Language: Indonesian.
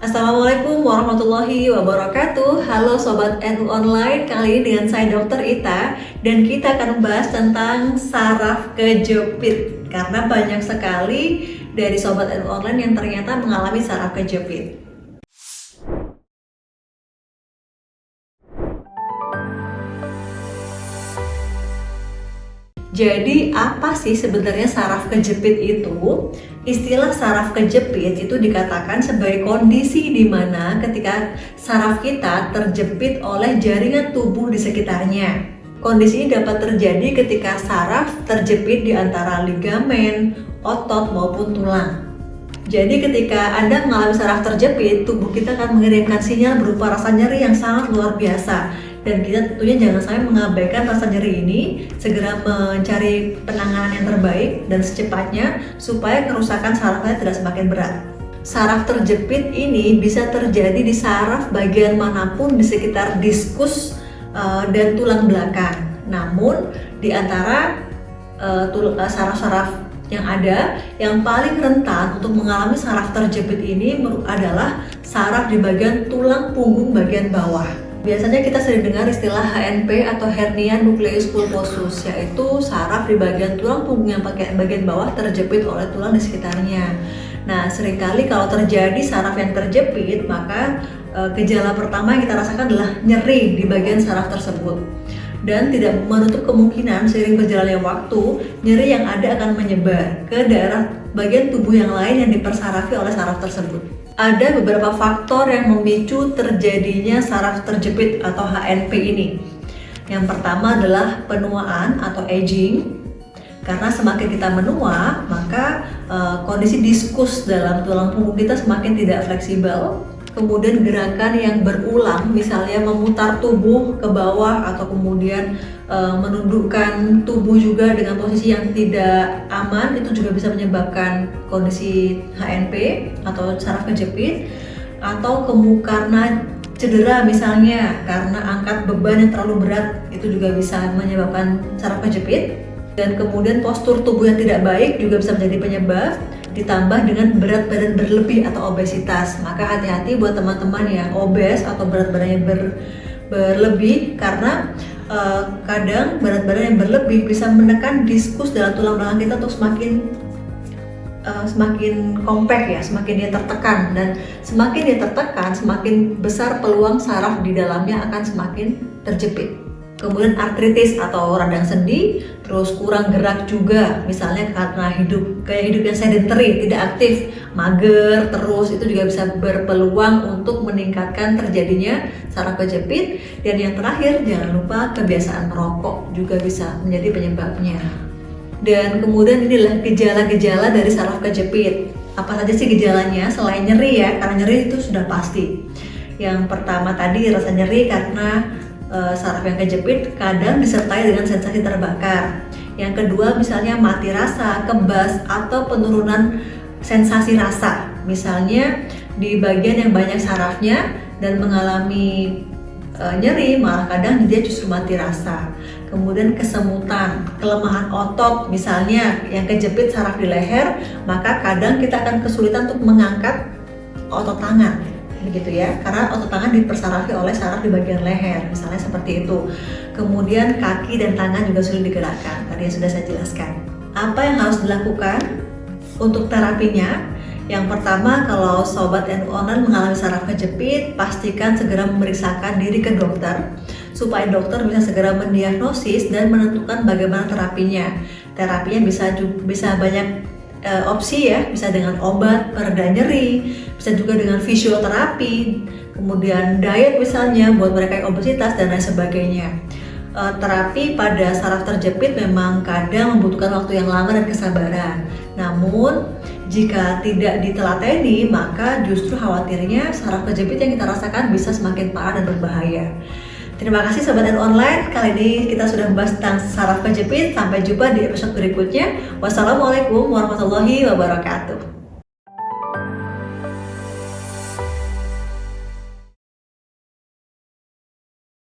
Assalamualaikum warahmatullahi wabarakatuh. Halo Sobat NU Online, kali ini dengan saya Dr. Ita dan kita akan membahas tentang saraf kejepit. Karena banyak sekali dari Sobat NU Online yang ternyata mengalami saraf kejepit. Jadi apa sih sebenarnya saraf kejepit itu? Istilah saraf kejepit itu dikatakan sebagai kondisi di mana ketika saraf kita terjepit oleh jaringan tubuh di sekitarnya. Kondisi ini dapat terjadi ketika saraf terjepit di antara ligamen, otot maupun tulang. Jadi ketika Anda mengalami saraf terjepit, tubuh kita akan mengirimkan sinyal berupa rasa nyeri yang sangat luar biasa. Dan kita tentunya jangan sampai mengabaikan rasa nyeri ini, segera mencari penanganan yang terbaik dan secepatnya supaya kerusakan sarafnya tidak semakin berat. Saraf terjepit ini bisa terjadi di saraf bagian manapun di sekitar diskus dan tulang belakang. Namun di antara saraf-saraf yang ada, yang paling rentan untuk mengalami saraf terjepit ini adalah saraf di bagian tulang punggung bagian bawah. Biasanya kita sering dengar istilah HNP atau hernia nucleus pulposus, yaitu saraf di bagian tulang punggung yang bagian bawah terjepit oleh tulang di sekitarnya. Nah, seringkali kalau terjadi saraf yang terjepit, maka gejala pertama yang kita rasakan adalah nyeri di bagian saraf tersebut. Dan tidak menutup kemungkinan seiring berjalannya waktu, nyeri yang ada akan menyebar ke daerah bagian tubuh yang lain yang dipersarafi oleh saraf tersebut. Ada beberapa faktor yang memicu terjadinya saraf terjepit atau HNP ini. Yang pertama adalah penuaan atau aging. Karena semakin kita menua, maka kondisi diskus dalam tulang punggung kita semakin tidak fleksibel. Kemudian gerakan yang berulang, misalnya memutar tubuh ke bawah atau kemudian menundukkan tubuh juga dengan posisi yang tidak aman, itu juga bisa menyebabkan kondisi HNP atau saraf kejepit. Atau karena cedera, misalnya karena angkat beban yang terlalu berat, itu juga bisa menyebabkan saraf kejepit. Dan kemudian postur tubuh yang tidak baik juga bisa menjadi penyebab, ditambah dengan berat badan berlebih atau obesitas. Maka hati-hati buat teman-teman yang obes atau berat badannya berlebih, karena kadang berat badan yang berlebih bisa menekan diskus dalam tulang belakang kita untuk semakin kompak ya, semakin dia tertekan, dan semakin dia tertekan semakin besar peluang saraf di dalamnya akan semakin terjepit. Kemudian artritis atau radang sendi, terus kurang gerak juga, misalnya karena gaya hidup yang sedentary, tidak aktif, mager terus, itu juga bisa berpeluang untuk meningkatkan terjadinya saraf kejepit. Dan yang terakhir, jangan lupa kebiasaan merokok juga bisa menjadi penyebabnya. Dan kemudian inilah gejala-gejala dari saraf kejepit. Apa saja sih gejalanya selain nyeri ya, karena nyeri itu sudah pasti. Yang pertama tadi rasa nyeri karena saraf yang kejepit kadang disertai dengan sensasi terbakar. Yang kedua misalnya mati rasa, kebas, atau penurunan sensasi rasa. Misalnya di bagian yang banyak sarafnya dan mengalami nyeri, malah kadang dia justru mati rasa. Kemudian kesemutan, kelemahan otot, misalnya yang kejepit saraf di leher, maka kadang kita akan kesulitan untuk mengangkat otot tangan, begitu ya, karena otot tangan dipersarafi oleh saraf di bagian leher, misalnya seperti itu. Kemudian kaki dan tangan juga sulit digerakkan, tadi yang sudah saya jelaskan. Apa yang harus dilakukan untuk terapinya? Yang pertama, kalau Sobat NU Online mengalami saraf kejepit, pastikan segera memeriksakan diri ke dokter supaya dokter bisa segera mendiagnosis dan menentukan bagaimana terapinya. Terapinya bisa banyak opsi ya, bisa dengan obat pereda nyeri, bisa juga dengan fisioterapi, kemudian diet misalnya buat mereka yang obesitas dan lain sebagainya. Terapi pada saraf terjepit memang kadang membutuhkan waktu yang lama dan kesabaran. Namun jika tidak ditelateni, maka justru khawatirnya saraf kejepit yang kita rasakan bisa semakin parah dan berbahaya. Terima kasih Sobat NU Online, kali ini kita sudah membahas tentang saraf kejepit. Sampai jumpa di episode berikutnya. Wassalamualaikum warahmatullahi wabarakatuh.